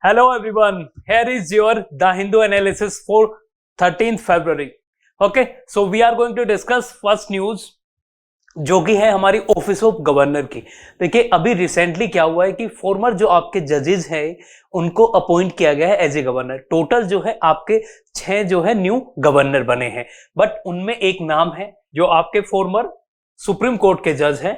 Hello everyone, here is your The Hindu analysis for 13th February. Okay, so we are going to discuss first news जो कि है हमारी office of governor की। देखिए अभी recently क्या हुआ है कि फॉर्मर जो आपके जजेस हैं उनको अपॉइंट किया गया है एज ए गवर्नर। टोटल जो है आपके 6 जो है न्यू गवर्नर बने हैं, बट उनमें एक नाम है जो आपके फॉर्मर सुप्रीम कोर्ट के जज हैं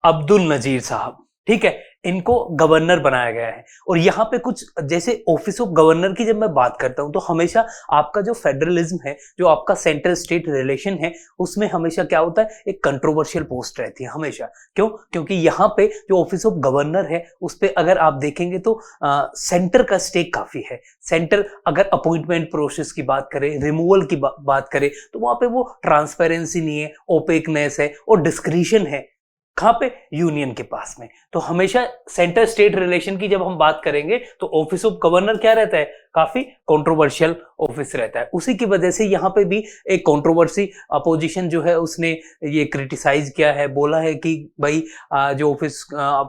अब्दुल नजीर साहब। ठीक है, इनको गवर्नर बनाया गया है। और यहाँ पे कुछ जैसे ऑफिस ऑफ गवर्नर की जब मैं बात करता हूं तो हमेशा आपका जो फेडरलिज्म है, जो आपका सेंट्रल स्टेट रिलेशन है, उसमें हमेशा क्या होता है, एक कंट्रोवर्शियल पोस्ट रहती है हमेशा। क्यों? क्योंकि यहाँ पे जो ऑफिस ऑफ गवर्नर है उस पे अगर आप देखेंगे तो सेंटर का स्टेक काफी है। सेंटर अगर अपॉइंटमेंट प्रोसेस की बात करें, रिमूवल की बात करें, तो वहां पे वो ट्रांसपेरेंसी नहीं है, ओपेकनेस है और डिस्क्रिशन है। कहां पे? यूनियन के पास में। तो हमेशा सेंटर स्टेट रिलेशन की जब हम बात करेंगे तो ऑफिस ऑफ गवर्नर क्या रहता है, काफी कंट्रोवर्शियल ऑफिस रहता है। उसी की वजह से यहाँ पे भी एक कंट्रोवर्सी अपोजिशन जो है उसने ये क्रिटिसाइज किया है, बोला है कि भाई जो ऑफिस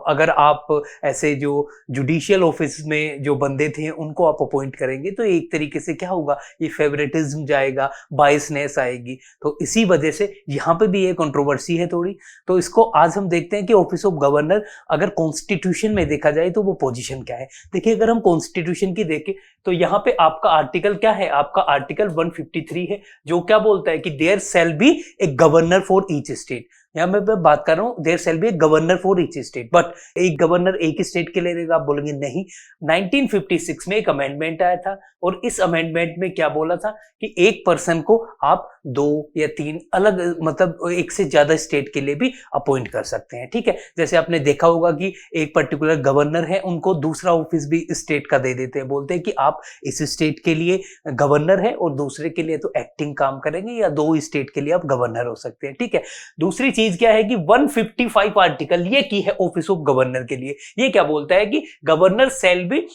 अगर आप ऐसे जो जुडिशियल ऑफिस में जो बंदे थे उनको आप अपॉइंट करेंगे तो एक तरीके से क्या होगा, ये फेवरेटिज्म जाएगा, बायसनेस आएगी। तो इसी वजह से यहाँ पे भी ये कंट्रोवर्सी है थोड़ी। तो इसको आज हम देखते हैं कि ऑफिस ऑफ गवर्नर अगर कॉन्स्टिट्यूशन में देखा जाए तो वो पोजीशन क्या है। देखिए अगर हम कॉन्स्टिट्यूशन की देखें तो यहाँ पे आपका आर्टिकल क्या है, आपका आर्टिकल 153 है जो क्या बोलता है कि there shall be a governor for each state. यहाँ मैं बात कर रहा हूँ there shall be a governor for each state, but एक गवर्नर एक स्टेट के लिए रहेगा। आप बोलेंगे नहीं, 1956 में एक अमेंडमेंट आया था और इस अमेंडमेंट में क्या बोला था कि एक पर्सन को आप 2 या 3 अलग मतलब एक से ज्यादा स्टेट के लिए भी अपॉइंट कर सकते हैं। ठीक है, जैसे आपने देखा होगा कि एक पर्टिकुलर गवर्नर है, उनको दूसरा ऑफिस भी स्टेट का दे देते हैं, बोलते हैं कि आप इस स्टेट के लिए गवर्नर है और दूसरे के लिए तो एक्टिंग काम करेंगे, या 2 स्टेट के लिए आप गवर्नर हो सकते हैं। ठीक है, दूसरी चीज क्या है कि 155 आर्टिकल ये की है ऑफिस ऑफ गवर्नर के लिए। ये क्या बोलता है कि governor shall be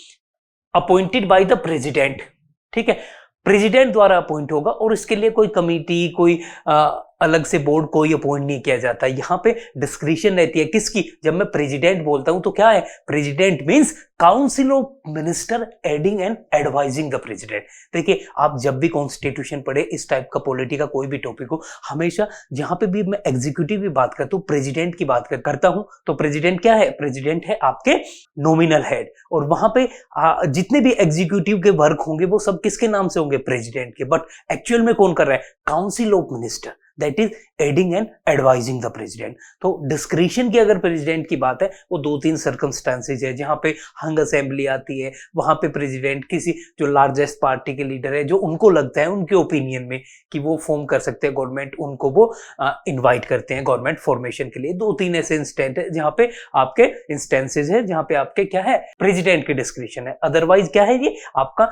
appointed by the president. ठीक है, प्रेसिडेंट द्वारा अपॉइंट होगा और इसके लिए कोई कमिटी, कोई अलग से बोर्ड कोई अपॉइंट नहीं किया जाता। यहाँ पे डिस्क्रिशन रहती है किसकी? जब मैं प्रेसिडेंट बोलता हूं तो क्या है, president means council of minister adding and advising the president. देखिए आप जब भी कॉन्स्टिट्यूशन पढ़े, इस टाइप का पॉलिटी का कोई भी टॉपिक हो, हमेशा जहां पे भी मैं एग्जीक्यूटिव की बात करता हूँ, प्रेसिडेंट की बात करता हूं, तो प्रेसिडेंट क्या है? प्रेसिडेंट है आपके नॉमिनल हेड, और वहां पे जितने भी एग्जीक्यूटिव के वर्क होंगे वो सब किसके नाम से होंगे? प्रेसिडेंट के। बट एक्चुअल में कौन कर रहा है? Council of minister, that is adding and advising the president. तो डिस्क्रिशन की अगर प्रेसिडेंट की बात है, वो 2-3 सर्कमस्टांसेज है जहां पे हंग असेंबली आती है, वहां पे प्रेसिडेंट किसी जो लार्जेस्ट पार्टी के लीडर है, जो उनको लगता है उनके ओपिनियन में कि वो फॉर्म कर सकते हैं गवर्नमेंट, उनको वो इनवाइट करते हैं गवर्नमेंट फॉर्मेशन के लिए। 2-3 ऐसे इंस्टेंट है जहां पे आपके इंस्टेंसेज है, जहां पे आपके क्या है, प्रेसिडेंट की डिस्क्रिशन है। अदरवाइज क्या है, ये आपका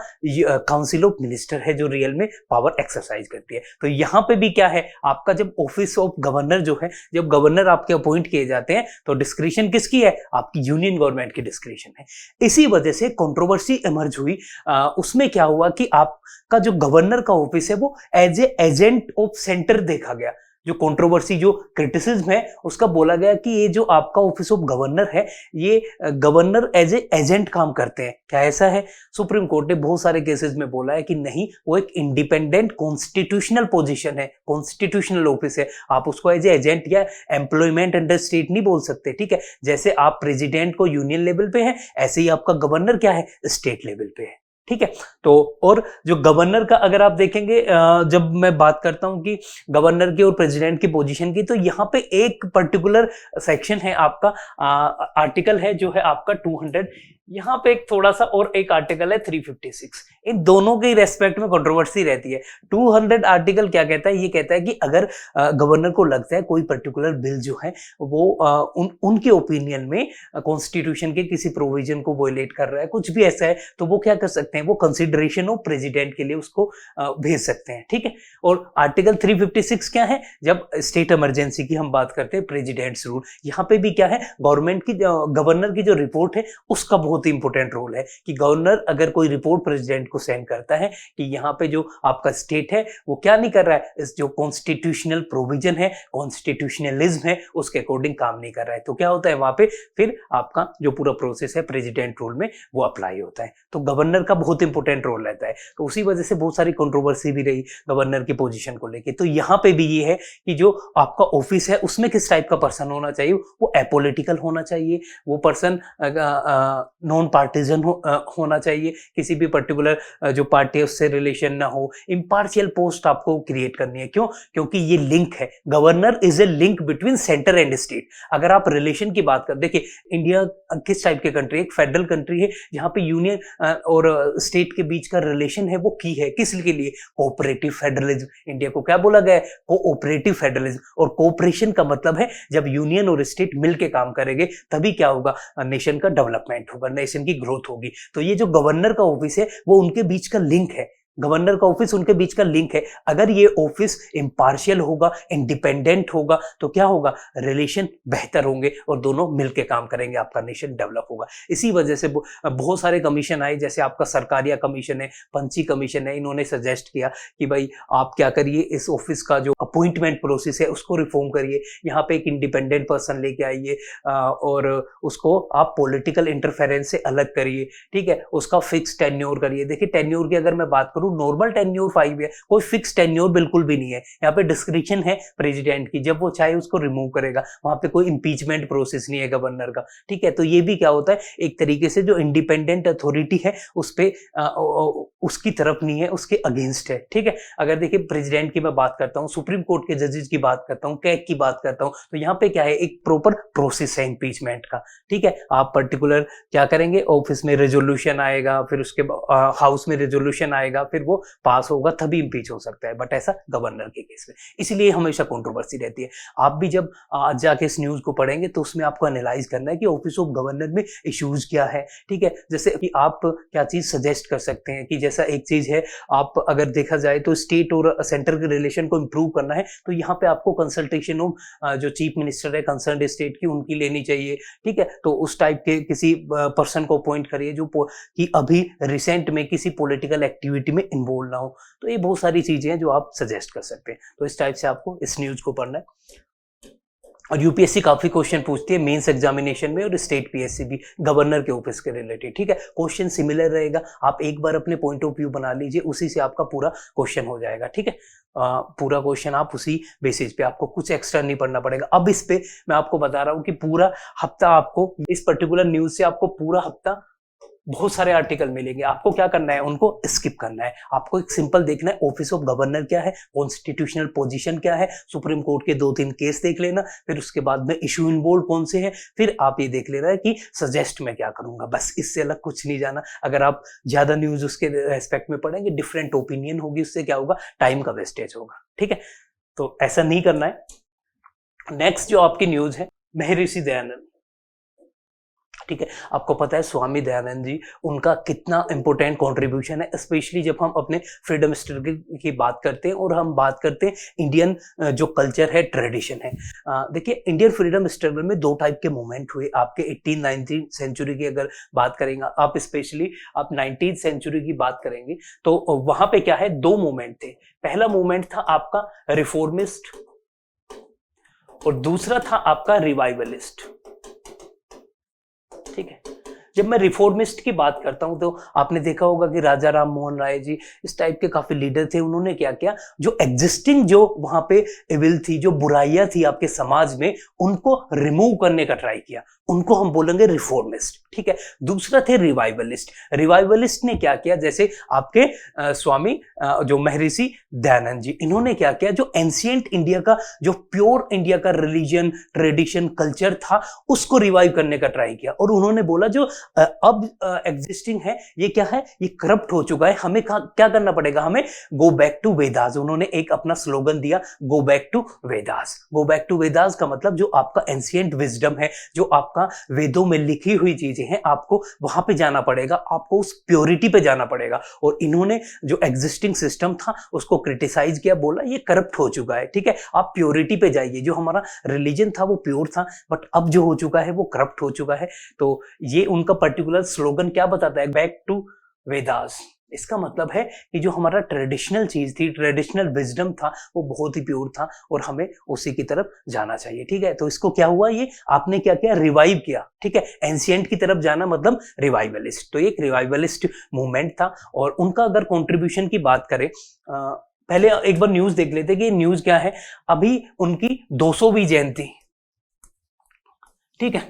काउंसिल ऑफ मिनिस्टर है जो रियल में पावर एक्सरसाइज करती है। तो यहाँ पे भी क्या है, आपका जब ऑफिस ऑफ गवर्नर जो है, जब गवर्नर आपके अपॉइंट किए जाते हैं तो डिस्क्रिशन किसकी है? आपकी यूनियन गवर्नमेंट की डिस्क्रिशन है। इसी वजह से कंट्रोवर्सी इमर्ज हुई। उसमें क्या हुआ कि आपका जो गवर्नर का ऑफिस है वो as a agent of centre देखा गया। जो कंट्रोवर्सी, जो क्रिटिसिज्म है, उसका बोला गया कि ये जो आपका ऑफिस ऑफ गवर्नर है, ये गवर्नर एज ए एजेंट काम करते हैं। क्या ऐसा है? सुप्रीम कोर्ट ने बहुत सारे केसेस में बोला है कि नहीं, वो एक इंडिपेंडेंट कॉन्स्टिट्यूशनल पोजीशन है, कॉन्स्टिट्यूशनल ऑफिस है। आप उसको एज ए एजेंट या एम्प्लॉयमेंट अंडर स्टेट नहीं बोल सकते। ठीक है, जैसे आप प्रेसिडेंट को यूनियन लेवल पे है, ऐसे ही आपका गवर्नर क्या है? स्टेट लेवल पे है। ठीक है, तो और जो गवर्नर का अगर आप देखेंगे, जब मैं बात करता हूं कि गवर्नर की और प्रेसिडेंट की पोजीशन की, तो यहाँ पे एक पर्टिकुलर सेक्शन है आपका, आर्टिकल है जो है आपका 200, यहाँ पे एक थोड़ा सा और एक आर्टिकल है 356। इन दोनों के रेस्पेक्ट में कंट्रोवर्सी रहती है। 200 आर्टिकल क्या कहता है? ये कहता है कि अगर गवर्नर को लगता है कोई पर्टिकुलर बिल जो है वो उनके ओपिनियन में कॉन्स्टिट्यूशन के किसी प्रोविजन को वोलेट कर रहा है, कुछ भी ऐसा है, तो वो क्या कर सकते हैं, वो कंसिडरेशन ऑफ प्रेसिडेंट के लिए उसको भेज सकते हैं। ठीक है, और आर्टिकल 356 क्या है? जब स्टेट इमरजेंसी की हम बात करते हैं, प्रेसिडेंट्स रूल, यहाँ पे भी क्या है, गवर्नमेंट की, गवर्नर की जो रिपोर्ट है उसका बहुत बहुत ही इंपॉर्टेंट रोल है कि गवर्नर अगर कोई रिपोर्ट प्रेसिडेंट को सेंड करता है कि यहाँ पे जो आपका स्टेट है वो क्या नहीं कर रहा है, इस जो कॉन्स्टिट्यूशनल प्रोविजन है, कॉन्स्टिट्यूशनलिज्म है, उसके अकॉर्डिंग काम नहीं कर रहा है, तो क्या होता है वहां पे फिर आपका जो पूरा प्रोसेस है प्रेसिडेंट रूल में वो अप्लाई होता है। तो गवर्नर का बहुत इंपॉर्टेंट रोल रहता है। तो उसी वजह से बहुत सारी कंट्रोवर्सी भी रही गवर्नर की पोजीशन को लेके। तो यहाँ पे भी ये है कि जो आपका ऑफिस है उसमें किस टाइप का पर्सन होना चाहिए, वो एपॉलिटिकल होना चाहिए, वो पर्सन नॉन पार्टीजन होना चाहिए, किसी भी पर्टिकुलर जो पार्टी है उससे रिलेशन ना हो, इम्पार्शियल पोस्ट आपको क्रिएट करनी है। क्यों? क्योंकि ये लिंक है, governor is a link between centre and state. अगर आप रिलेशन की बात कर, देखिए इंडिया किस टाइप की कंट्री है, एक फेडरल कंट्री है जहां पे यूनियन और स्टेट के बीच का रिलेशन है वो की है, किस के लिए? Cooperative federalism. इंडिया को क्या बोला गया है? Cooperative federalism. और कोऑपरेशन का मतलब है जब यूनियन और स्टेट मिलकर काम करेंगे तभी क्या होगा, नेशन का डेवलपमेंट होगा, नेशन की ग्रोथ होगी। तो ये जो गवर्नर का ऑफिस है वो उनके बीच का लिंक है, गवर्नर का ऑफिस उनके बीच का लिंक है। अगर ये ऑफिस इंपार्शियल होगा, इंडिपेंडेंट होगा, तो क्या होगा, रिलेशन बेहतर होंगे और दोनों मिलके काम करेंगे, आपका नेशन डेवलप होगा। इसी वजह से बहुत सारे कमीशन आए, जैसे आपका सरकारिया कमीशन है, पंची कमीशन है, इन्होंने सजेस्ट किया कि भाई आप क्या करिए, इस ऑफिस का जो अपॉइंटमेंट प्रोसेस है उसको रिफॉर्म करिए, यहाँ पे एक इंडिपेंडेंट पर्सन लेके आइए और उसको आप पॉलिटिकल इंटरफेरेंस से अलग करिए, ठीक है, उसका फिक्स टेन्योर करिए। देखिए टेन्योर की अगर मैं बात करूं, नॉर्मल टेन्योर 5 है, कोई फिक्स टेन्योर बिल्कुल भी नहीं है। यहाँ पे डिस्क्रिप्शन है प्रेसिडेंट की, जब वो चाहे उसको रिमूव करेगा, वहां पे कोई इंपीचमेंट प्रोसेस नहीं है गवर्नर का, ठीक है। तो ये भी क्या होता है, एक तरीके से जो इंडिपेंडेंट अथॉरिटी है उस पे उसकी तरफ नहीं है, उसके अगेंस्ट है, ठीक है। अगर देखिए प्रेसिडेंट की मैं बात करता हूँ, सुप्रीम कोर्ट के जजेस की बात करता हूँ, कैग की बात करता हूँ, तो यहाँ पे क्या है, एक प्रॉपर प्रोसेस है इंपीचमेंट का, ठीक है। आप पर्टिकुलर क्या करेंगे, ऑफिस में रेजोल्यूशन आएगा, फिर उसके हाउस में रेजोल्यूशन आएगा, फिर वो पास होगा तभी इंपीच हो सकता है, बट ऐसा गवर्नर के केस में, इसलिए हमेशा कंट्रोवर्सी रहती है। आप भी जब आज जाके इस न्यूज को पढ़ेंगे तो उसमें आपको एनालाइज करना है कि ऑफिस ऑफ गवर्नर में इश्यूज क्या है, ठीक है। जैसे कि आप क्या चीज सजेस्ट कर सकते हैं कि जैसा एक चीज है, आप अगर देखा जाए तो स्टेट और सेंटर के रिलेशन को इंप्रूव करना है, तो यहाँ पे आपको कंसल्टेशन ऑफ जो चीफ मिनिस्टर है कंसर्न स्टेट की, उनकी लेनी चाहिए, ठीक है। तो उस टाइप के किसी पर्सन को अपॉइंट करिए जो कि अभी रिसेंट में किसी पॉलिटिकल एक्टिविटी में इन्वॉल्व ना हो। तो ये बहुत सारी चीजें हैं जो आप सजेस्ट कर सकते हैं। तो इस टाइप से आपको इस न्यूज को पढ़ना है। और यूपीएससी काफी क्वेश्चन पूछती है मेंस एग्जामिनेशन में, और स्टेट पीएससी भी गवर्नर के ऑफिस के रिलेटेड, ठीक है। क्वेश्चन सिमिलर रहेगा, आप एक बार अपने पॉइंट ऑफ व्यू बना लीजिए, उसी से आपका पूरा क्वेश्चन हो जाएगा, ठीक है। पूरा क्वेश्चन आप उसी बेसिस पे, आपको कुछ एक्स्ट्रा नहीं पढ़ना पड़ेगा। अब इस पे मैं आपको बता रहा हूँ कि पूरा हफ्ता आपको इस पर्टिकुलर न्यूज से आपको पूरा हफ्ता बहुत सारे आर्टिकल मिलेंगे, आपको क्या करना है, उनको स्किप करना है। आपको एक सिंपल देखना है ऑफिस ऑफ गवर्नर क्या है, कॉन्स्टिट्यूशनल पोजीशन क्या है, सुप्रीम कोर्ट के 2-3 केस देख लेना, फिर उसके बाद में इशू इन्वॉल्व कौन से हैं, फिर आप ये देख लेना है कि सजेस्ट मैं क्या करूंगा, बस इससे अलग कुछ नहीं जाना। अगर आप ज्यादा न्यूज उसके रेस्पेक्ट में पढ़ेंगे, डिफरेंट ओपिनियन होगी, उससे क्या होगा, टाइम का वेस्टेज होगा, ठीक है। तो ऐसा नहीं करना है। नेक्स्ट जो आपकी न्यूज है, महर्षि दयानंद, ठीक है। आपको पता है स्वामी दयानंद जी, उनका कितना इंपॉर्टेंट कंट्रीब्यूशन है, स्पेशली जब हम अपने फ्रीडम स्ट्रगल की बात करते हैं और हम बात करते हैं इंडियन जो कल्चर है, ट्रेडिशन है। देखिए इंडियन फ्रीडम स्ट्रगल में 2 टाइप के मूवमेंट हुए आपके 18-19 सेंचुरी की अगर बात करेंगे आप, स्पेशली आप 19th सेंचुरी की बात करेंगे तो वहां पे क्या है, 2 मूवमेंट थे। पहला मूवमेंट था आपका रिफॉर्मिस्ट और दूसरा था आपका रिवाइवलिस्ट, ठीक है। जब मैं रिफॉर्मिस्ट की बात करता हूं तो आपने देखा होगा कि राजा राम मोहन राय जी, इस टाइप के काफी लीडर थे। उन्होंने क्या किया, जो एग्जिस्टिंग जो वहां पे एविल थी, जो बुराइयां थी आपके समाज में, उनको रिमूव करने का ट्राई किया, उनको हम बोलेंगे रिफॉर्मिस्ट, ठीक है। दूसरा थे रिवाइवलिस्ट। रिवाइवलिस्ट ने क्या किया, जैसे आपके स्वामी जो महर्षि दयानंद जी, इन्होंने क्या किया, जो एंशिएंट इंडिया का, जो प्योर इंडिया का रिलीजन, ट्रेडिशन, कल्चर था, उसको रिवाइव करने का ट्राई किया। और उन्होंने बोला जो अब एग्जिस्टिंग है ये क्या है, ये करप्ट हो चुका है, हमें क्या करना पड़ेगा, हमें गो बैक टू वेदास। उन्होंने एक अपना स्लोगन दिया, go back to Vedas. Go back to Vedas का मतलब जो आपका एंशिएंट विजडम है, जो आपका वेदों में लिखी हुई चीजें हैं, आपको वहां पे जाना पड़ेगा, आपको उस प्योरिटी पे जाना पड़ेगा। और इन्होंने जो एग्जिस्टिंग सिस्टम था उसको क्रिटिसाइज किया, बोला ये करप्ट हो चुका है, ठीक है, आप प्योरिटी पे जाइए। जो हमारा रिलीजन था वो प्योर था, बट अब जो हो चुका है वो करप्ट हो चुका है। तो ये उनका उनका पर्टिकुलर स्लोगन क्या बताता है, बैक टू वेदास। इसका मतलब है कि जो हमारा ट्रेडिशनल चीज थी, ट्रेडिशनल विजडम था, वो बहुत ही प्योर था और हमें उसी की तरफ जाना चाहिए। ठीक है, तो इसको क्या हुआ, ये आपने क्या किया, रिवाइव किया। ठीक है, एंशिएंट की तरफ जाना मतलब रिवाइवलिस्ट। तो एक रिवाइवलिस्ट मूवमेंट था और उनका अगर कंट्रीब्यूशन की बात करें, पहले एक बार न्यूज देख लेते कि न्यूज क्या है। अभी उनकी 200वीं जयंती, ठीक है,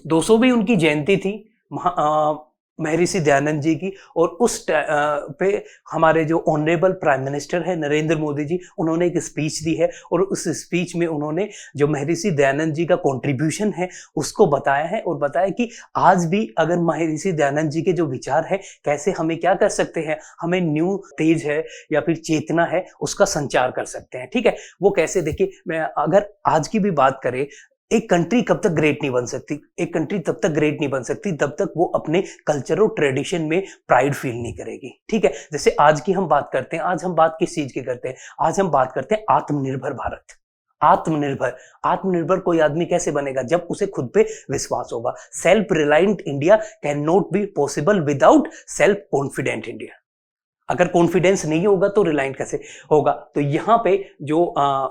200वीं उनकी जयंती थी महर्षि दयानंद जी की। और उस पे हमारे जो ऑनरेबल प्राइम मिनिस्टर है नरेंद्र मोदी जी, उन्होंने एक स्पीच दी है और उस स्पीच में उन्होंने जो महर्षि दयानंद जी का कंट्रीब्यूशन है उसको बताया है और बताया कि आज भी अगर महर्षि दयानंद जी के जो विचार है, कैसे हमें क्या कर सकते हैं, हमें न्यू तेज है या फिर चेतना है उसका संचार कर सकते हैं। ठीक है, वो कैसे, देखिए मैं अगर आज की भी बात करें, एक कंट्री कब तक ग्रेट नहीं बन सकती, एक कंट्री तब तक ग्रेट नहीं बन सकती तब तक वो अपने कल्चर और ट्रेडिशन में प्राइड फील नहीं करेगी। ठीक है, जैसे आज की हम बात करते हैं, आज हम बात किस चीज की करते हैं, आज हम बात करते हैं आत्मनिर्भर भारत। आत्मनिर्भर कोई आदमी कैसे बनेगा, जब उसे खुद पे विश्वास होगा। Self reliant India can not be possible without self confident India. अगर कॉन्फिडेंस नहीं होगा तो रिलायंट कैसे होगा। तो यहाँ पे जो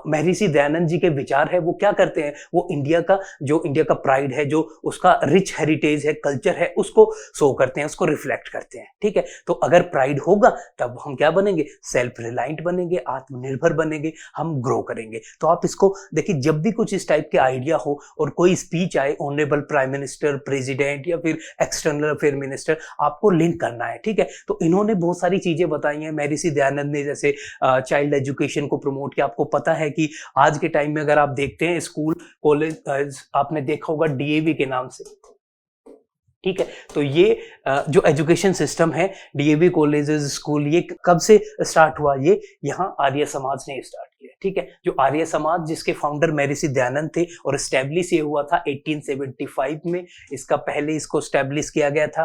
महर्षि दयानंद जी के विचार है वो क्या करते हैं, वो इंडिया का प्राइड है, जो उसका रिच हेरिटेज है, कल्चर है, उसको शो करते हैं, उसको रिफ्लेक्ट करते हैं। ठीक है, तो अगर प्राइड होगा तब हम क्या बनेंगे, सेल्फ रिलायंट बनेंगे, आत्मनिर्भर बनेंगे, हम ग्रो करेंगे। तो आप इसको देखिए, जब भी कुछ इस टाइप के आइडिया हो और कोई स्पीच आए, ऑनरेबल प्राइम मिनिस्टर, प्रेसिडेंट या फिर एक्सटर्नल अफेयर मिनिस्टर, आपको लिंक करना है। ठीक है, तो इन्होंने बहुत सारी चीजें बताई हैं महर्षि दयानंद ने, जैसे चाइल्ड एजुकेशन को प्रमोट किया। आपको पता है कि आज के टाइम में अगर आप देखते हैं स्कूल कॉलेज, आपने देखा होगा डीएवी के नाम से। ठीक है, तो ये जो एजुकेशन सिस्टम है, डीएवी कॉलेजेस, स्कूल, ये कब से स्टार्ट हुआ, ये यहाँ आर्य समाज ने स्टार्ट किया। ठीक है, जो आर्य समाज जिसके फाउंडर महर्षि दयानंद थे और एस्टेब्लिश ये हुआ था 1875 में। इसका पहले इसको एस्टेब्लिश किया गया था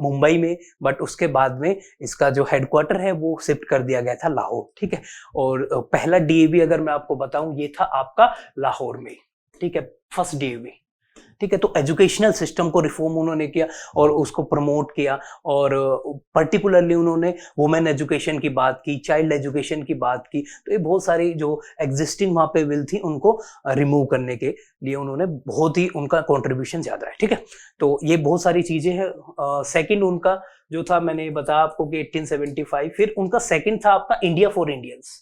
मुंबई में, बट उसके बाद में इसका जो हेडक्वार्टर है वो शिफ्ट कर दिया गया था लाहौर। ठीक है, और पहला डीएवी अगर मैं आपको बताऊं, ये था आपका लाहौर में। ठीक है, फर्स्ट डीएवी। ठीक है, तो एजुकेशनल सिस्टम को रिफॉर्म उन्होंने किया और उसको प्रमोट किया, और पर्टिकुलरली उन्होंने वुमेन एजुकेशन की बात की, चाइल्ड एजुकेशन की बात की। तो ये बहुत सारी जो एग्जिस्टिंग वहाँ पे विल थी उनको रिमूव करने के लिए उन्होंने बहुत ही, उनका कॉन्ट्रीब्यूशन ज़्यादा है। ठीक है, तो ये बहुत सारी चीज़ें हैं। सेकेंड उनका जो था, मैंने बताया आपको कि 1875, फिर उनका सेकेंड था आपका इंडिया फॉर इंडियंस।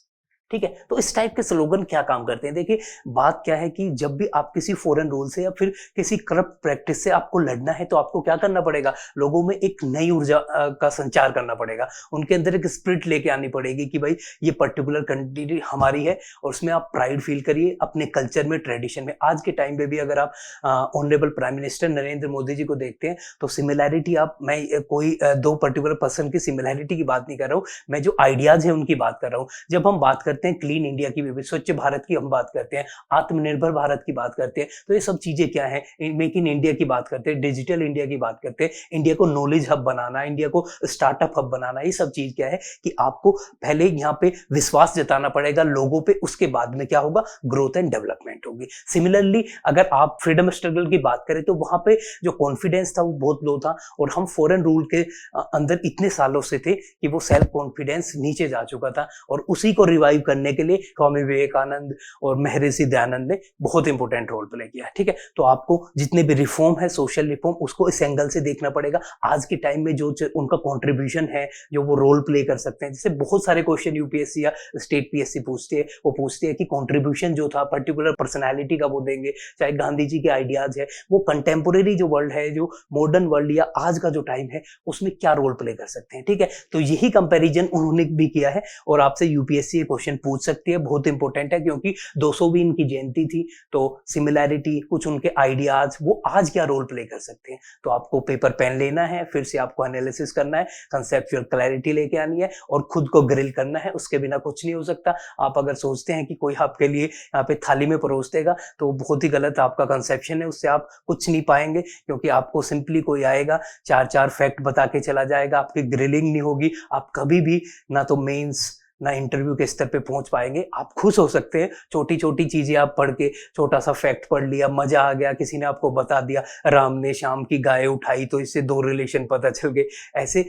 ठीक है, तो इस टाइप के स्लोगन क्या काम करते हैं, देखिए बात क्या है कि जब भी आप किसी फॉरेन रूल से या फिर किसी करप्ट प्रैक्टिस से आपको लड़ना है, तो आपको क्या करना पड़ेगा, लोगों में एक नई ऊर्जा का संचार करना पड़ेगा, उनके अंदर एक स्पिरिट लेके आनी पड़ेगी कि भाई ये पर्टिकुलर कंट्री हमारी है और उसमें आप प्राइड फील करिए अपने कल्चर में, ट्रेडिशन में। आज के टाइम में भी अगर आप honourable prime minister Narendra Modi ji को देखते हैं तो सिमिलैरिटी, आप, मैं कोई दो पर्टिकुलर पर्सन की सिमिलैरिटी की बात नहीं कर रहा हूँ, मैं जो आइडियाज है उनकी बात कर रहा हूँ। जब हम बात करते हैं क्लीन इंडिया की, स्वच्छ भारत की हम बात करते हैं, आत्मनिर्भर भारत की बात करते हैं, तो ये सब चीजें क्या है, मेक इन इंडिया की बात करते हैं, डिजिटल इंडिया की बात करते हैं, इंडिया को नॉलेज हब बनाना, इंडिया को स्टार्टअप हब बनाना, ये सब चीज क्या है कि आपको पहले यहाँ पे विश्वास जताना पड़ेगा लोगों पे, उसके बाद में क्या होगा, ग्रोथ एंड डेवलपमेंट होगी। सिमिलरली अगर आप फ्रीडम स्ट्रगल की बात करें तो वहां पे जो कॉन्फिडेंस था वो बहुत लो था, और हम फॉरेन रूल के अंदर इतने सालों से थे कि वो सेल्फ कॉन्फिडेंस नीचे जा चुका था, और उसी को रिवाइव करने के लिए स्वामी विवेकानंद और महर्षि दयानंद ने बहुत इंपॉर्टेंट रोल प्ले किया। ठीक है, तो आपको जितने भी रिफॉर्म है, सोशल रिफॉर्म, उसको इस एंगल से देखना पड़ेगा। आज के टाइम में जो उनका कंट्रीब्यूशन है, जो वो रोल प्ले कर सकते हैं, जैसे बहुत सारे क्वेश्चन यूपीएससी या स्टेट पीएससी पूछते हैं, वो पूछते हैं कि कंट्रीब्यूशन जो था पर्टिकुलर पर्सनैलिटी का वो देंगे, चाहे गांधी जी के आइडियाज है, वो कंटेम्पोरेरी जो वर्ल्ड है, जो मॉडर्न वर्ल्ड या आज का जो टाइम है, उसमें क्या रोल प्ले कर सकते हैं। ठीक है, तो यही कंपैरिजन उन्होंने भी किया है, और आपसे यूपीएससी क्वेश्चन पूछ सकती है, बहुत इंपॉर्टेंट है, क्योंकि 200वीं इनकी जयंती थी, तो सिमिलैरिटी, कुछ उनके आइडियाज, वो आज क्या रोल प्ले कर सकते हैं। तो आपको पेपर पेन लेना है, फिर से आपको एनालिसिस करना है, कंसेप्चुअल क्लैरिटी लेके आनी है, और खुद को ग्रिल करना है, उसके बिना कुछ नहीं हो सकता। आप अगर सोचते हैं कि कोई आपके लिए यहाँ पे थाली में परोस देगा, तो बहुत ही गलत आपका कंसेप्शन है, उससे आप कुछ नहीं पाएंगे, क्योंकि आपको सिंपली कोई आएगा, चार चार फैक्ट बता के चला जाएगा, आपकी ग्रिलिंग नहीं होगी, आप कभी भी ना तो मेंस ना इंटरव्यू के स्तर पे पहुंच पाएंगे। आप खुश हो सकते हैं, छोटी छोटी चीजें आप पढ़ के, छोटा सा फैक्ट पढ़ लिया, मजा आ गया, किसी ने आपको बता दिया राम ने शाम की गाय उठाई तो इससे 2 रिलेशन पता चल गए। ऐसे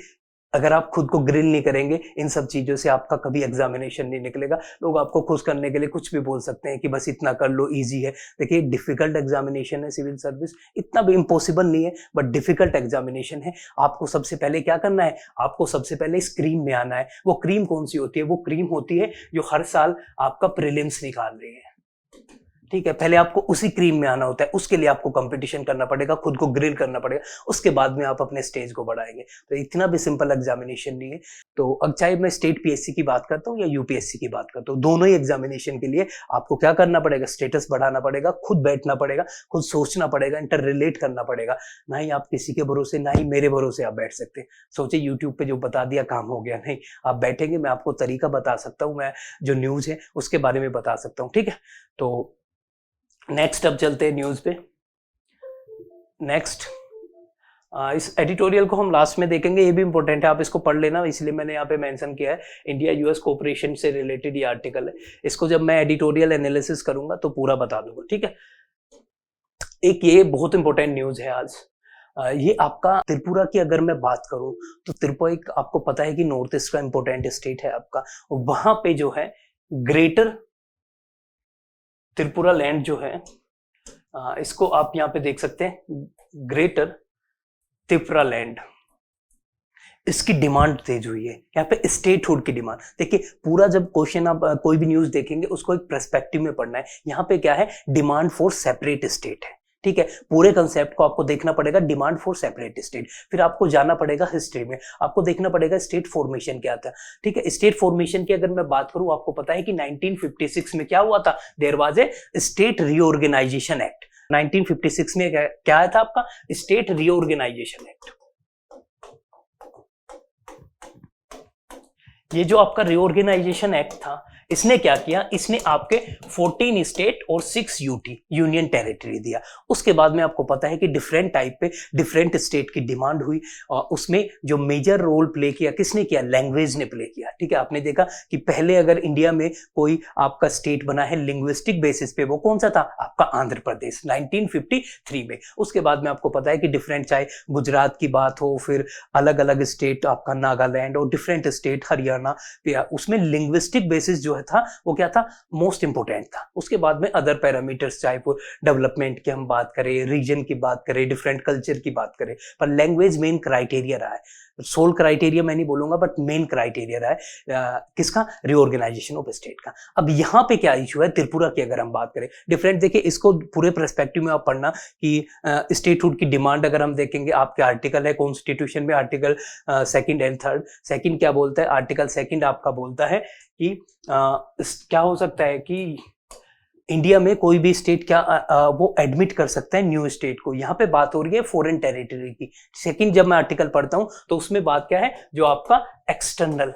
अगर आप खुद को ग्रिल नहीं करेंगे इन सब चीजों से, आपका कभी एग्जामिनेशन नहीं निकलेगा। लोग आपको खुश करने के लिए कुछ भी बोल सकते हैं कि बस इतना कर लो, इजी है। देखिए डिफिकल्ट एग्जामिनेशन है सिविल सर्विस, इतना भी इम्पॉसिबल नहीं है, बट डिफिकल्ट एग्जामिनेशन है। आपको सबसे पहले क्या करना है, आपको सबसे पहले इस क्रीम में आना है। वो क्रीम कौन सी होती है, वो क्रीम होती है जो हर साल आपका प्रीलिम्स निकाल रही है, ठीक है। पहले आपको उसी क्रीम में आना होता है, उसके लिए आपको कंपटीशन करना पड़ेगा, खुद को ग्रिल करना पड़ेगा, उसके बाद में आप अपने स्टेज को बढ़ाएंगे। तो इतना भी सिंपल एग्जामिनेशन नहीं है। तो अब चाहे मैं स्टेट पीएससी की बात करता हूँ या यूपीएससी की बात करता हूँ, दोनों ही एग्जामिनेशन के लिए आपको क्या करना पड़ेगा, स्टेटस बढ़ाना पड़ेगा, खुद बैठना पड़ेगा, खुद सोचना पड़ेगा, इंटर रिलेट करना पड़ेगा। ना ही आप किसी के भरोसे, ना ही मेरे भरोसे आप बैठ सकते। सोचे यूट्यूब पे जो बता दिया काम हो गया, नहीं। आप बैठेंगे, मैं आपको तरीका बता सकता हूँ, मैं जो न्यूज है उसके बारे में बता सकता हूँ, ठीक है। तो नेक्स्ट अब चलते हैं न्यूज पे। नेक्स्ट इस एडिटोरियल को हम लास्ट में देखेंगे, ये भी इंपॉर्टेंट है, आप इसको पढ़ लेना, इसलिए मैंने यहाँ पे मेंशन किया है। इंडिया यूएस कोऑपरेशन से रिलेटेड ये आर्टिकल है, इसको जब मैं एडिटोरियल एनालिसिस करूंगा तो पूरा बता दूंगा, ठीक है। एक ये बहुत इंपॉर्टेंट न्यूज है आज, ये आपका त्रिपुरा की अगर मैं बात करूं तो त्रिपुरा एक, आपको पता है कि नॉर्थ ईस्ट का इंपॉर्टेंट स्टेट है आपका, वहां पे जो है ग्रेटर त्रिपुरा लैंड जो है, इसको आप यहाँ पे देख सकते हैं, ग्रेटर त्रिपुरा लैंड, इसकी डिमांड तेज हुई है। यहाँ पे स्टेटहुड की डिमांड देखिए, पूरा जब क्वेश्चन आप कोई भी न्यूज देखेंगे उसको एक पर्सपेक्टिव में पढ़ना है। यहाँ पे क्या है, डिमांड फॉर सेपरेट स्टेट है, ठीक है। पूरे कंसेप्ट को आपको देखना पड़ेगा, डिमांड फॉर सेपरेट स्टेट। फिर आपको जाना पड़ेगा हिस्ट्री में, आपको देखना पड़ेगा स्टेट फॉर्मेशन क्या था, ठीक है। स्टेट फॉर्मेशन की अगर मैं बात करूं, आपको पता है कि 1956 में क्या हुआ था, there was a state reorganisation act. 1956 में क्या आया था आपका, स्टेट रीऑर्गेनाइजेशन एक्ट। ये जो आपका रीऑर्गेनाइजेशन एक्ट था, इसने क्या किया, इसने आपके 14 स्टेट और 6 यूटी यूनियन टेरिटरी दिया। उसके बाद में आपको पता है कि डिफरेंट टाइप पे डिफरेंट स्टेट की डिमांड हुई, और उसमें जो मेजर रोल प्ले किया किसने किया, लैंग्वेज ने प्ले किया, ठीक है। आपने देखा कि पहले अगर इंडिया में कोई आपका स्टेट बना है लिंग्विस्टिक बेसिस पे, वो कौन सा था, आपका आंध्र प्रदेश 1953 में। उसके बाद में आपको पता है कि डिफरेंट, चाहे गुजरात की बात हो, फिर अलग अलग स्टेट आपका नागालैंड और डिफरेंट स्टेट हरियाणा, उसमें लिंग्विस्टिक बेसिस जो था वो क्या था, मोस्ट इंपोर्टेंट था। उसके बाद में अदर पैरामीटर्स, चाहे वो डेवलपमेंट की हम बात करें, रीजन की बात करें, डिफरेंट कल्चर की बात करें, पर लैंग्वेज मेन क्राइटेरिया रहा है। सोल क्राइटेरिया मैं नहीं बोलूंगा, बट मेन क्राइटेरिया रहा है किसका, रिऑर्गेनाइजेशन ऑफ स्टेट का। अब यहाँ पे क्या इशू है, त्रिपुरा की अगर हम बात करें, डिफरेंट देखिए, इसको पूरे पर्सपेक्टिव में आप पढ़ना कि स्टेटहुड की डिमांड अगर हम देखेंगे, आपके आर्टिकल है कॉन्स्टिट्यूशन में, आर्टिकल 2 एंड 3। सेकंड क्या बोलता है, आर्टिकल 2 आपका बोलता है कि क्या हो सकता है कि इंडिया में कोई भी स्टेट क्या वो एडमिट कर सकता है न्यू स्टेट को। यहाँ पे बात हो रही है फॉरेन टेरिटरी की। सेकंड जब मैं आर्टिकल पढ़ता हूं तो उसमें बात क्या है, जो आपका एक्सटर्नल,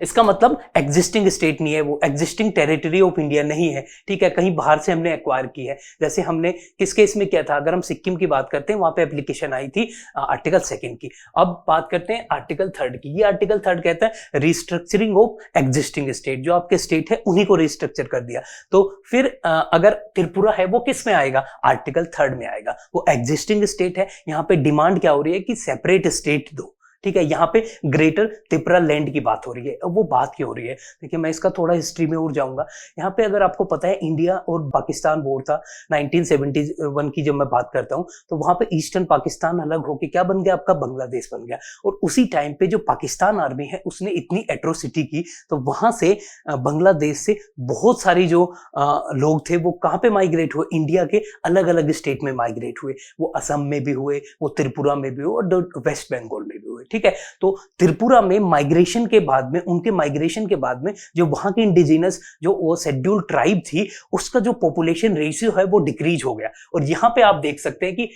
इसका मतलब एग्जिस्टिंग स्टेट नहीं है, वो एग्जिस्टिंग टेरिटरी ऑफ इंडिया नहीं है, ठीक है, कहीं बाहर से हमने एक्वायर की है। जैसे हमने किस केस में किया था, अगर हम सिक्किम की बात करते हैं, वहां पे एप्लीकेशन आई थी आर्टिकल 2 की। अब बात करते हैं आर्टिकल 3 की। ये आर्टिकल 3 कहता है रिस्ट्रक्चरिंग ऑफ एग्जिस्टिंग स्टेट, जो आपके स्टेट है उन्हीं को रिस्ट्रक्चर कर दिया। तो फिर अगर त्रिपुरा है वो किस में आएगा, आर्टिकल 3 में आएगा, वो एग्जिस्टिंग स्टेट है। यहाँ पे डिमांड क्या हो रही है कि सेपरेट स्टेट दो, ठीक है। यहाँ पे ग्रेटर त्रिपुरा लैंड की बात हो रही है। अब वो बात क्यों हो रही है, देखिए मैं इसका थोड़ा हिस्ट्री में और जाऊंगा। यहाँ पे अगर आपको पता है इंडिया और पाकिस्तान वॉर था 1971 की, जब मैं बात करता हूँ तो वहां पे ईस्टर्न पाकिस्तान अलग होके क्या बन गया, आपका बांग्लादेश बन गया। और उसी टाइम पे जो पाकिस्तान आर्मी है उसने इतनी एट्रोसिटी की, तो वहां से बांग्लादेश से बहुत सारी जो लोग थे वो कहाँ पे माइग्रेट हुए, इंडिया के अलग अलग स्टेट में माइग्रेट हुए। वो असम में भी हुए, वो त्रिपुरा में भी हुए और वेस्ट बंगाल में भी हुए, ठीक है। तो त्रिपुरा में माइग्रेशन के बाद में, उनके माइग्रेशन के बाद में जो वहां की इंडिजिनस जो वो शेड्यूल ट्राइब थी, उसका जो पॉपुलेशन रेशियो है वो डिक्रीज हो गया। और यहां पे आप देख सकते हैं कि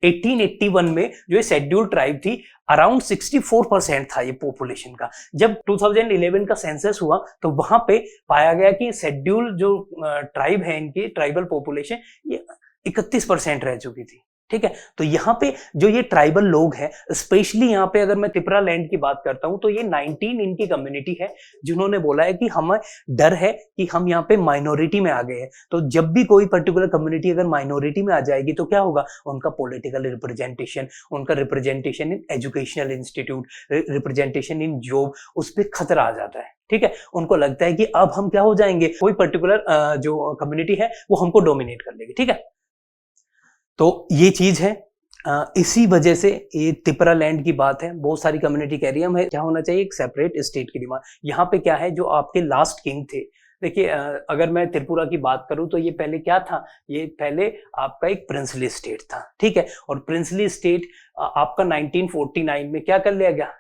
1881 में जो ये शेड्यूल ट्राइब थी, अराउंड 64% था ये पॉपुलेशन का। जब 2011 का सेंसस हुआ तो वहां पे पाया गया कि शेड्यूल जो ट्राइब है, इनकी ट्राइबल पॉपुलेशन ये 31% रह चुकी थी, ठीक है। तो यहाँ पे जो ये ट्राइबल लोग हैं, स्पेशली यहाँ पे अगर मैं त्रिपुरा लैंड की बात करता हूँ तो ये 19 इनकी कम्युनिटी है जिन्होंने बोला है कि हमें डर है कि हम यहाँ पे माइनॉरिटी में आ गए हैं। तो जब भी कोई पर्टिकुलर कम्युनिटी अगर माइनॉरिटी में आ जाएगी तो क्या होगा, उनका पॉलिटिकल रिप्रेजेंटेशन, उनका representation in educational institute, representation in job, उस पर खतरा आ जाता है। ठीक है, उनको लगता है कि अब हम क्या हो जाएंगे, कोई पर्टिकुलर जो कम्युनिटी है वो हमको डोमिनेट कर लेगी। ठीक है, तो ये चीज है। इसी वजह से ये त्रिपुरा लैंड की बात है, बहुत सारी कम्युनिटी कह रही है हमें क्या होना चाहिए, एक सेपरेट स्टेट की डिमांड। यहाँ पे क्या है, जो आपके लास्ट किंग थे, देखिए अगर मैं त्रिपुरा की बात करूं तो ये पहले क्या था, ये पहले आपका एक प्रिंसली स्टेट था। ठीक है, और प्रिंसली स्टेट आपका 1949 में क्या कर लिया गया,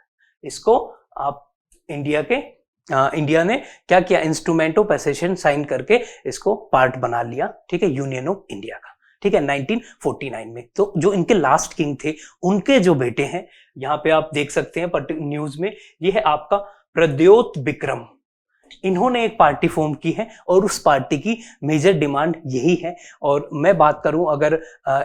इसको आप इंडिया ने क्या किया, इंस्ट्रूमेंट ऑफ एसेशन साइन करके इसको पार्ट बना लिया। ठीक है, यूनियन ऑफ इंडिया का। ठीक है, 1949 में। तो जो इनके लास्ट किंग थे उनके जो बेटे हैं, यहां पे आप देख सकते हैं न्यूज में, ये है आपका प्रद्योत विक्रम। इन्होंने एक पार्टी फॉर्म की है और उस पार्टी की मेजर डिमांड यही है। और मैं बात करूं अगर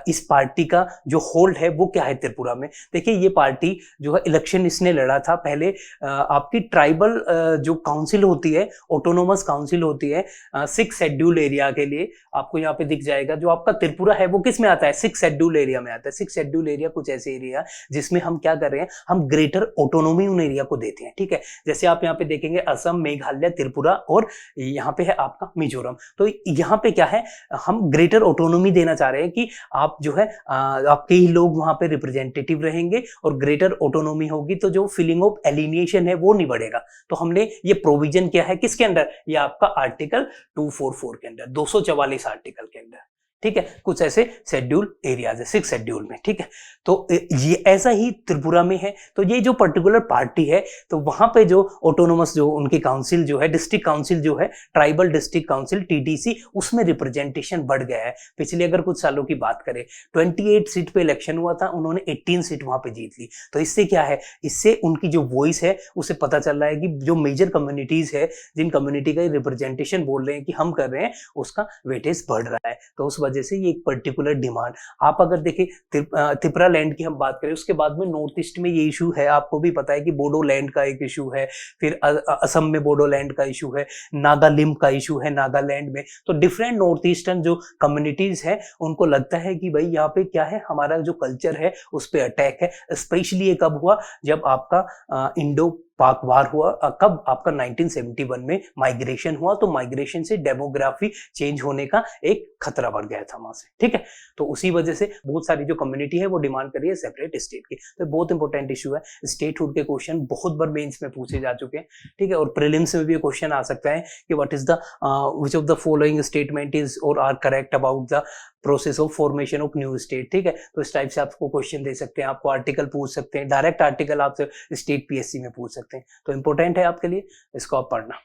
इस पार्टी का जो होल्ड है वो क्या है त्रिपुरा में, देखिए ये पार्टी जो है इलेक्शन इसने लड़ा था पहले, आपकी ट्राइबल जो काउंसिल होती है, ऑटोनोमस काउंसिल होती है 6 शेड्यूल एरिया के लिए, आपको यहाँ पे दिख जाएगा। जो आपका त्रिपुरा है वो किस में आता है, 6 शेड्यूल एरिया में आता है। 6 शेड्यूल एरिया कुछ ऐसे एरिया जिसमें हम क्या कर रहे हैं, हम ग्रेटर ऑटोनोमी उन एरिया को देते हैं। ठीक है, जैसे आप यहाँ पे देखेंगे असम, मेघालय, त्रिपुरा और यहाँ पे है आपका मिजोरम। तो यहाँ पे क्या है, हम ग्रेटर ऑटोनोमी देना चाह रहे हैं कि आप जो है आपके ही लोग वहां पे रिप्रेजेंटेटिव रहेंगे और ग्रेटर ऑटोनोमी होगी तो जो फीलिंग ऑफ एलिनिएशन है वो नहीं बढ़ेगा। तो हमने ये प्रोविजन किया है किसके अंडर, ये आपका आर्टिकल 244 के अंदर, 244 आर्टिकल के अंदर। ठीक है, कुछ ऐसे शेड्यूल एरियाज है 6 शेड्यूल में। ठीक है, तो ये ऐसा ही त्रिपुरा में है। तो ये जो पर्टिकुलर पार्टी है, तो वहां पे जो ऑटोनोमस जो उनकी काउंसिल जो है, डिस्ट्रिक्ट काउंसिल जो है, ट्राइबल डिस्ट्रिक्ट काउंसिल टीडीसी, उसमें रिप्रेजेंटेशन बढ़ गया है। पिछले अगर कुछ सालों की बात करें, 28 सीट पे इलेक्शन हुआ था, उन्होंने 18 सीट वहां पे जीत ली। तो इससे क्या है, इससे उनकी जो वॉइस है उसे पता चल रहा है कि जो मेजर कम्युनिटीज है, जिन कम्युनिटी का रिप्रेजेंटेशन बोल रहे हैं कि हम कर रहे हैं, उसका वेटेज बढ़ रहा है। तो उस वजह से ये एक पर्टिकुलर डिमांड। आप अगर देखें त्रिपुरा लैंड की हम बात करें, उसके बाद में नॉर्थ ईस्ट में ये इशू है, आपको भी पता है कि बोडो लैंड का एक इशू है, फिर असम में बोडो लैंड का इशू है, नागालिम का इशू है नागालैंड में। तो डिफरेंट नॉर्थ ईस्टर्न जो कम्युनिटीज है उनको लगता है कि भाई यहाँ पे क्या है, हमारा जो कल्चर है उस पर अटैक है। स्पेशली ये कब हुआ, जब आपका इंडो पाक वार हुआ, कब आपका 1971 में माइग्रेशन हुआ। तो माइग्रेशन से डेमोग्राफी चेंज होने का एक खतरा बढ़ गया था वहां से। ठीक है, तो उसी वजह से बहुत सारी जो कम्युनिटी है वो डिमांड कर रही है सेपरेट स्टेट की। तो बहुत इंपॉर्टेंट इशू है। स्टेटहुड के क्वेश्चन बहुत बार मेंस में पूछे जा चुके हैं। ठीक है, और प्रीलिम्स में भी क्वेश्चन आ सकता है कि what is the which of the following statement is or are correct about the process of formation of new state. ठीक है, तो इस टाइप से आपको क्वेश्चन दे सकते हैं, आपको आर्टिकल पूछ सकते हैं, डायरेक्ट आर्टिकल आपसे स्टेट पीएससी में पूछ सकते हैं। तो इंपॉर्टेंट है आपके लिए, इसको आप पढ़ना।